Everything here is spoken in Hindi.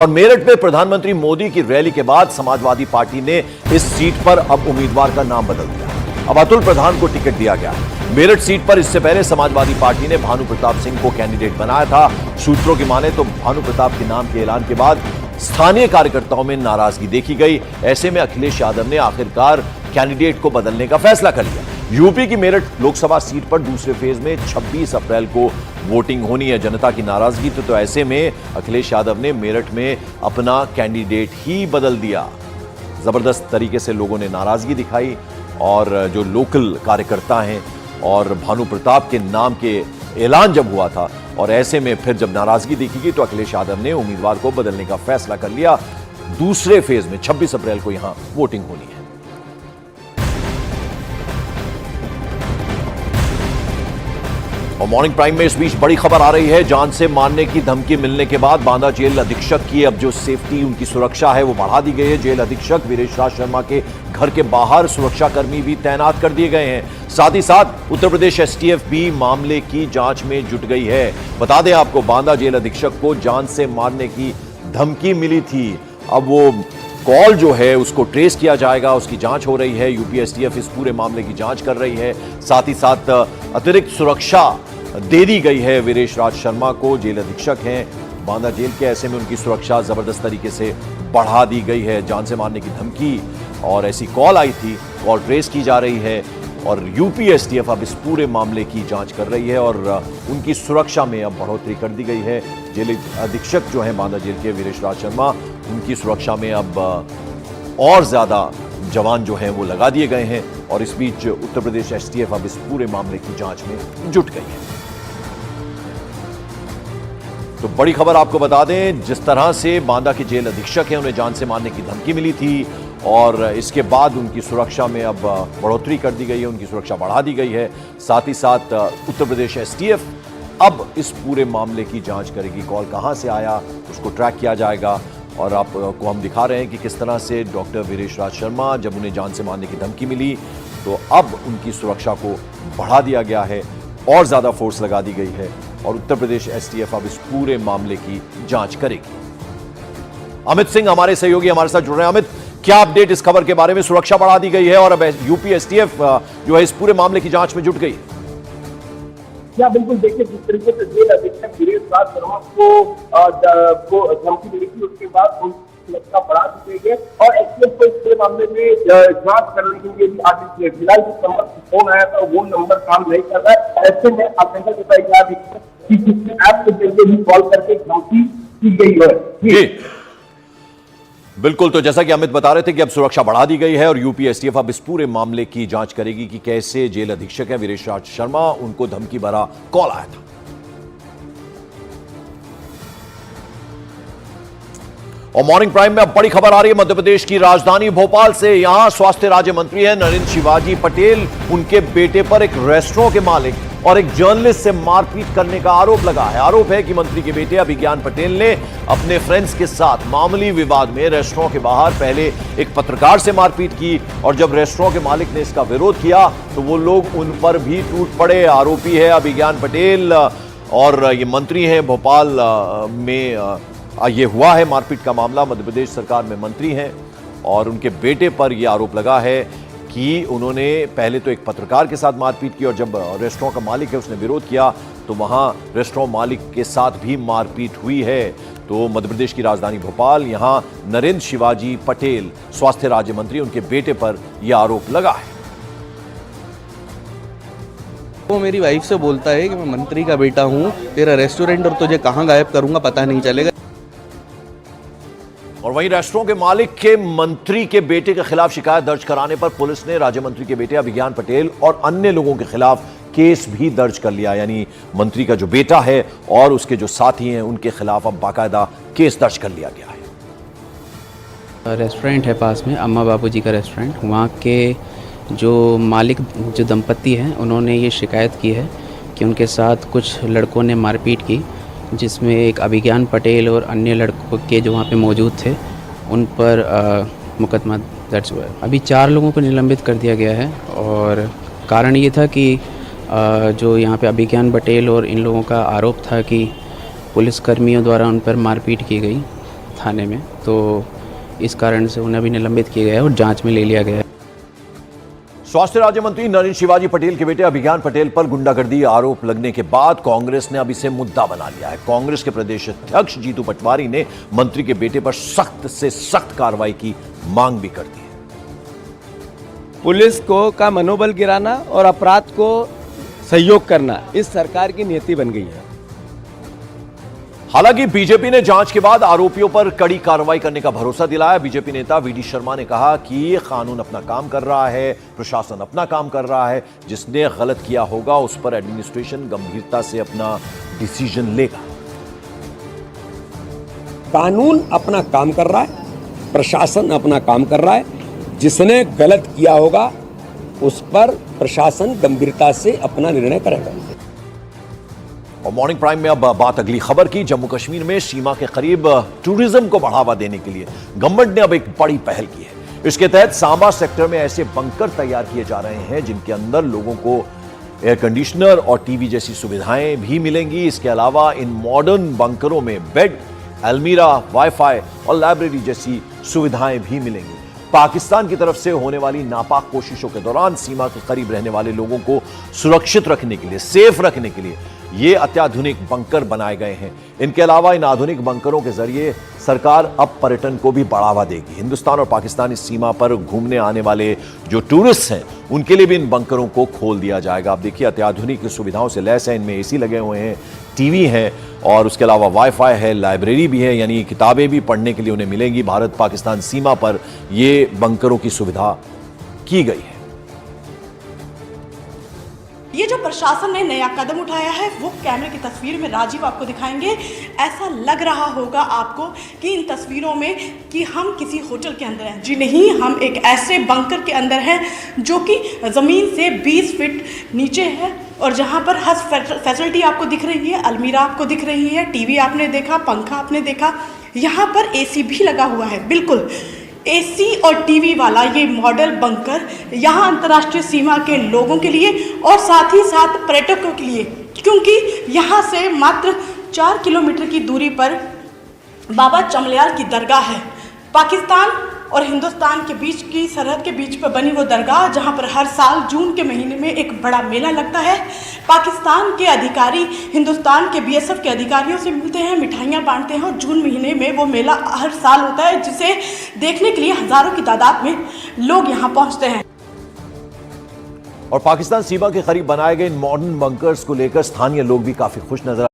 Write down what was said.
और मेरठ में प्रधानमंत्री मोदी की रैली के बाद समाजवादी पार्टी ने इस सीट पर अब उम्मीदवार का नाम बदल दिया। अब अतुल प्रधान को टिकट दिया गया है। मेरठ सीट पर इससे पहले समाजवादी पार्टी ने भानु प्रताप सिंह को कैंडिडेट बनाया था। सूत्रों की माने तो भानु प्रताप के नाम के ऐलान के बाद स्थानीय कार्यकर्ताओं में नाराजगी देखी गई। ऐसे में अखिलेश यादव ने आखिरकार कैंडिडेट को बदलने का फैसला कर लिया। यूपी की मेरठ लोकसभा सीट पर दूसरे फेज में 26 अप्रैल को वोटिंग होनी है। जनता की नाराजगी तो ऐसे में अखिलेश यादव ने मेरठ में अपना कैंडिडेट ही बदल दिया। जबरदस्त तरीके से लोगों ने नाराजगी दिखाई और जो लोकल कार्यकर्ता हैं और भानु प्रताप के नाम के ऐलान जब हुआ था और ऐसे में फिर जब नाराजगी देखी गई तो अखिलेश यादव ने उम्मीदवार को बदलने का फैसला कर लिया। दूसरे फेज में 26 अप्रैल को यहां वोटिंग होनी है। और मॉर्निंग प्राइम में इस बीच बड़ी खबर आ रही है। जान से मारने की धमकी मिलने के बाद बांदा जेल अधीक्षक की अब जो सेफ्टी, उनकी सुरक्षा है वो बढ़ा दी गई है। जेल अधीक्षक वीरेश राज शर्मा के घर के बाहर सुरक्षाकर्मी भी तैनात कर दिए गए हैं। साथ ही साथ उत्तर प्रदेश एसटीएफ भी मामले की जांच में जुट गई है। बता दें आपको, बांदा जेल अधीक्षक को जान से मारने की धमकी मिली थी। अब वो कॉल जो है उसको ट्रेस किया जाएगा, उसकी जांच हो रही है। यूपी एसटीएफ इस पूरे मामले की जांच कर रही है। साथ ही साथ अतिरिक्त सुरक्षा दे दी गई है वीरेश राज शर्मा को। जेल अधीक्षक हैं बांदा जेल के, ऐसे में उनकी सुरक्षा जबरदस्त तरीके से बढ़ा दी गई है। जान से मारने की धमकी और ऐसी कॉल आई थी, कॉल ट्रेस की जा रही है और यूपी एसटीएफ अब इस पूरे मामले की जांच कर रही है और उनकी सुरक्षा में अब बढ़ोतरी कर दी गई है। जेल अधीक्षक जो है बांदा जेल के वीरेश राज शर्मा, उनकी सुरक्षा में अब और ज्यादा जवान जो हैं वो लगा दिए गए हैं और इस बीच उत्तर प्रदेश एसटीएफ अब इस पूरे मामले की जांच में जुट गई है। तो बड़ी खबर आपको बता दें, जिस तरह से बांदा के जेल अधीक्षक हैं उन्हें जान से मारने की धमकी मिली थी और इसके बाद उनकी सुरक्षा में अब बढ़ोतरी कर दी गई है, उनकी सुरक्षा बढ़ा दी गई है। साथ ही साथ उत्तर प्रदेश एसटीएफ अब इस पूरे मामले की जांच करेगी। कॉल कहां से आया उसको ट्रैक किया जाएगा और आपको हम दिखा रहे हैं कि किस तरह से डॉक्टर वीरेश राज शर्मा, जब उन्हें जान से मारने की धमकी मिली तो अब उनकी सुरक्षा को बढ़ा दिया गया है और ज्यादा फोर्स लगा दी गई है और उत्तर प्रदेश एसटीएफ अब इस पूरे मामले की जांच करेगी। अमित सिंह हमारे सहयोगी हमारे साथ जुड़ रहे हैं। अमित, क्या अपडेट इस खबर के बारे में? सुरक्षा बढ़ा दी गई है और अब यूपी एसटीएफ जो है इस पूरे मामले की जांच में जुट गई। क्या बिल्कुल, देखिए जिस तरीके से जेल अधीक्षक वीरेश राज शर्मा को धमकी मिली थी उसके बाद उनकी सुरक्षा बढ़ा दी गई है और एसटीएफ को इस पूरे मामले में जांच करने के लिए भी आदेश दिए। फिलहाल जिस नंबर से फोन आया था वो नंबर काम नहीं कर रहा है। ऐसे में आशंका जताई जा रही है कि किसी ऐप के जरिए भी कॉल करके धमकी की गई है। बिल्कुल, तो जैसा कि अमित बता रहे थे कि अब सुरक्षा बढ़ा दी गई है और यूपी एसटीएफ अब इस पूरे मामले की जांच करेगी कि कैसे जेल अधीक्षक है वीरेश राज शर्मा, उनको धमकी भरा कॉल आया था। और मॉर्निंग प्राइम में अब बड़ी खबर आ रही है मध्य प्रदेश की राजधानी भोपाल से। यहां स्वास्थ्य राज्य मंत्री हैं नरेंद्र शिवाजी पटेल, उनके बेटे पर एक रेस्टोरेंट के मालिक और एक जर्नलिस्ट से मारपीट करने का आरोप लगा है। आरोप है कि मंत्री के बेटे अभिज्ञान पटेल ने अपने फ्रेंड्स के साथ मामूली विवाद में रेस्टोरेंट के बाहर पहले एक पत्रकार से मारपीट की और जब रेस्टोरेंट के मालिक ने इसका विरोध किया तो वो लोग उन पर भी टूट पड़े। आरोपी है अभिज्ञान पटेल और ये मंत्री हैं भोपाल में ये हुआ है मारपीट का मामला। मध्य प्रदेश सरकार में मंत्री हैं और उनके बेटे पर यह आरोप लगा है कि उन्होंने पहले तो एक पत्रकार के साथ मारपीट की और जब रेस्टोरेंट का मालिक है उसने विरोध किया तो वहां रेस्टोरेंट मालिक के साथ भी मारपीट हुई है। तो मध्य प्रदेश की राजधानी भोपाल, यहां नरेंद्र शिवाजी पटेल स्वास्थ्य राज्य मंत्री, उनके बेटे पर यह आरोप लगा है। वो मेरी वाइफ से बोलता है कि मैं मंत्री का बेटा हूं, तेरा रेस्टोरेंट और तुझे कहां गायब करूंगा पता नहीं चलेगा। और वहीं रेस्टोरेंट के मालिक के मंत्री के बेटे के खिलाफ शिकायत दर्ज कराने पर पुलिस ने राज्य मंत्री के बेटे अभिज्ञान पटेल और अन्य लोगों के खिलाफ केस भी दर्ज कर लिया। यानी मंत्री का जो बेटा है और उसके जो साथी हैं उनके खिलाफ अब बाकायदा केस दर्ज कर लिया गया है। रेस्टोरेंट है पास में, अम्मा बाबूजी का रेस्टोरेंट, वहाँ के जो मालिक जो दंपत्ति हैं उन्होंने ये शिकायत की है कि उनके साथ कुछ लड़कों ने मारपीट की, जिसमें एक अभिज्ञान पटेल और अन्य लड़कों के जो वहाँ पे मौजूद थे उन पर मुकदमा दर्ज हुआ है। अभी 4 लोगों को निलंबित कर दिया गया है और कारण ये था कि जो यहाँ पे अभिज्ञान पटेल और इन लोगों का आरोप था कि पुलिसकर्मियों द्वारा उन पर मारपीट की गई थाने में, तो इस कारण से उन्हें अभी निलंबित किया गया है और जांच में ले लिया गया है। स्वास्थ्य राज्य मंत्री नरेंद्र शिवाजी पटेल के बेटे अभिज्ञान पटेल पर गुंडागर्दी आरोप लगने के बाद कांग्रेस ने अब इसे मुद्दा बना लिया है। कांग्रेस के प्रदेश अध्यक्ष जीतू पटवारी ने मंत्री के बेटे पर सख्त से सख्त कार्रवाई की मांग भी कर दी है। पुलिस को का मनोबल गिराना और अपराध को सहयोग करना इस सरकार की नीति बन गई है। हालांकि बीजेपी ने जांच के बाद आरोपियों पर कड़ी कार्रवाई करने का भरोसा दिलाया। बीजेपी नेता वीडी शर्मा ने कहा कि कानून अपना काम कर रहा है, प्रशासन अपना काम कर रहा है, जिसने गलत किया होगा उस पर एडमिनिस्ट्रेशन गंभीरता से अपना डिसीजन लेगा। कानून अपना काम कर रहा है, प्रशासन अपना काम कर रहा है, जिसने गलत किया होगा उस पर प्रशासन गंभीरता से अपना निर्णय करेगा। और मॉर्निंग प्राइम में अब बात अगली खबर की। जम्मू कश्मीर में सीमा के करीब टूरिज्म को बढ़ावा देने के लिए गवर्नमेंट ने अब एक बड़ी पहल की है। इसके तहत सांबा सेक्टर में ऐसे बंकर तैयार किए जा रहे हैं जिनके अंदर लोगों को एयर कंडीशनर और टीवी जैसी सुविधाएं भी मिलेंगी। इसके अलावा इन मॉडर्न बंकरों में बेड, अलमीरा, वाईफाई और लाइब्रेरी जैसी सुविधाएं भी मिलेंगी। पाकिस्तान की तरफ से होने वाली नापाक कोशिशों के दौरान सीमा के करीब रहने वाले लोगों को सुरक्षित रखने के लिए, सेफ रखने के लिए ये अत्याधुनिक बंकर बनाए गए हैं। इनके अलावा इन आधुनिक बंकरों के जरिए सरकार अब पर्यटन को भी बढ़ावा देगी। हिंदुस्तान और पाकिस्तान इस सीमा पर घूमने आने वाले जो टूरिस्ट हैं उनके लिए भी इन बंकरों को खोल दिया जाएगा। आप देखिए अत्याधुनिक सुविधाओं से लैस है। इनमें एसी लगे हुए हैं, टीवी है और उसके अलावा वाईफाई है, लाइब्रेरी भी है, यानी किताबें भी पढ़ने के लिए उन्हें मिलेंगी। भारत पाकिस्तान सीमा पर ये बंकरों की सुविधा की गई है। ये जो प्रशासन ने नया कदम उठाया है वो कैमरे की तस्वीर में राजीव आपको दिखाएंगे। ऐसा लग रहा होगा आपको कि इन तस्वीरों में कि हम किसी होटल के अंदर हैं। जी नहीं, हम एक ऐसे बंकर के अंदर हैं जो कि ज़मीन से 20 फीट नीचे है और जहाँ पर हर फैसिलिटी आपको दिख रही है। अलमीरा आपको दिख रही है, टीवी आपने देखा, पंखा आपने देखा, यहाँ पर एसी भी लगा हुआ है। बिल्कुल एसी और टीवी वाला ये मॉडल बंकर यहाँ अंतर्राष्ट्रीय सीमा के लोगों के लिए और साथ ही साथ पर्यटकों के लिए, क्योंकि यहाँ से मात्र 4 किलोमीटर की दूरी पर बाबा चमलियाल की दरगाह है। पाकिस्तान और हिंदुस्तान के बीच की सरहद के बीच पर बनी वो दरगाह जहाँ पर हर साल जून के महीने में एक बड़ा मेला लगता है। पाकिस्तान के अधिकारी हिंदुस्तान के बीएसएफ के अधिकारियों से मिलते हैं, मिठाइयाँ बांटते हैं और जून महीने में वो मेला हर साल होता है जिसे देखने के लिए हज़ारों की तादाद में लोग यहाँ पहुँचते हैं। और पाकिस्तान सीमा के करीब बनाए गए इन मॉडर्न बंकर्स को लेकर स्थानीय लोग भी काफी खुश नजर